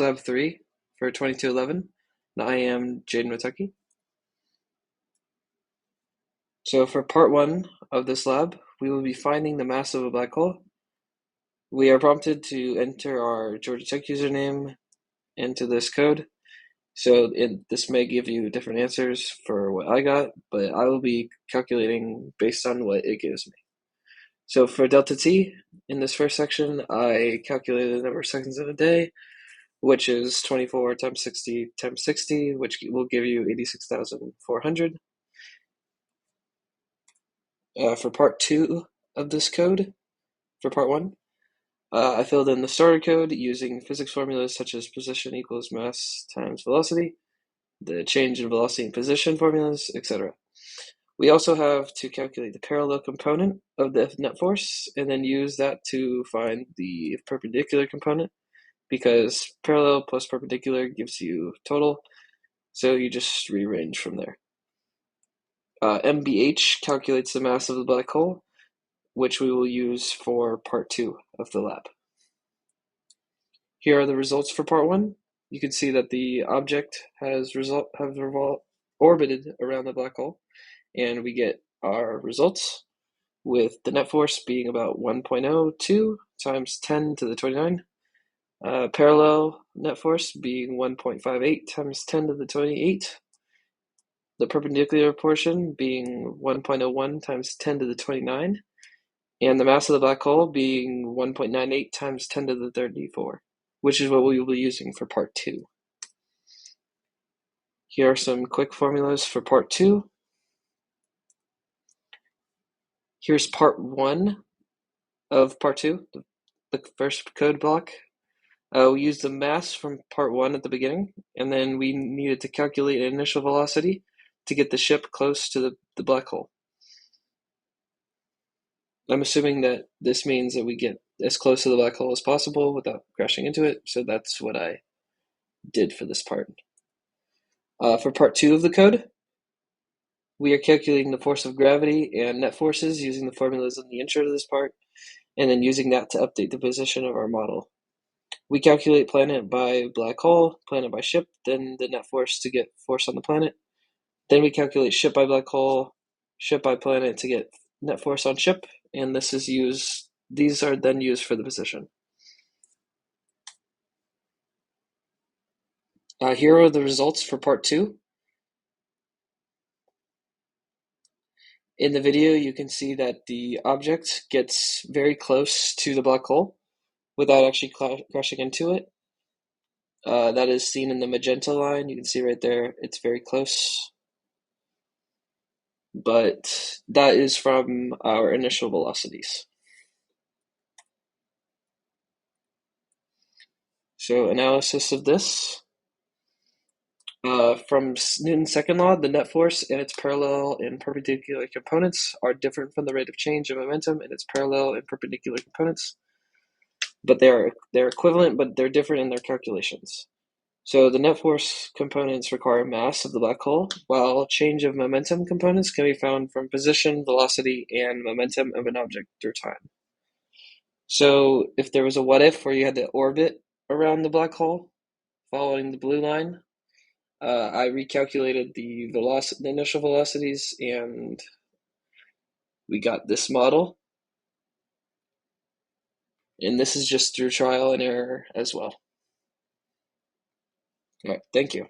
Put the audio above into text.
Lab 3 for 2211, and I am Jaden Watucky. So for part 1 of this lab, we will be finding the mass of a black hole. We are prompted to enter our Georgia Tech username into this code. So this may give you different answers for what I got, but I will be calculating based on what it gives me. So for delta t, in this first section, I calculated the number of seconds in a day, which is 24 times 60 times 60, which will give you 86,400. For part 2 of this code, for part 1, I filled in the starter code using physics formulas such as position equals mass times velocity, the change in velocity and position formulas, etc. We also have to calculate the parallel component of the net force and then use that to find the perpendicular component, because parallel plus perpendicular gives you total, so you just rearrange from there. MBH calculates the mass of the black hole, which we will use for part 2 of the lab. Here are the results for part 1. You can see that the object has orbited around the black hole, and we get our results with the net force being about 1.02 times 10 to the 29, parallel net force being 1.58 times 10 to the 28, the perpendicular portion being 1.01 times 10 to the 29, and the mass of the black hole being 1.98 times 10 to the 34, which is what we will be using for part 2. Here are some quick formulas for part 2. Here's part 1 of part 2, the first code block. We used the mass from part 1 at the beginning, and then we needed to calculate an initial velocity to get the ship close to the black hole. I'm assuming that this means that we get as close to the black hole as possible without crashing into it, so that's what I did for this part. For part 2 of the code, we are calculating the force of gravity and net forces using the formulas in the intro to this part, and then using that to update the position of our model. We calculate planet by black hole, planet by ship, then the net force to get force on the planet. Then we calculate ship by black hole, ship by planet to get net force on ship, and these are then used for the position. Here are the results for part 2. In the video, you can see that the object gets very close to the black hole without actually crashing into it. That is seen in the magenta line. You can see right there, it's very close. But that is from our initial velocities. So analysis of this. From Newton's second law, the net force and its parallel and perpendicular components are different from the rate of change of momentum and its parallel and perpendicular components. But they're equivalent, but they're different in their calculations. So the net force components require mass of the black hole, while change of momentum components can be found from position, velocity, and momentum of an object through time. So if there was a what if where you had to orbit around the black hole following the blue line, I recalculated the initial velocities, and we got this model. And this is just through trial and error as well. All right, thank you.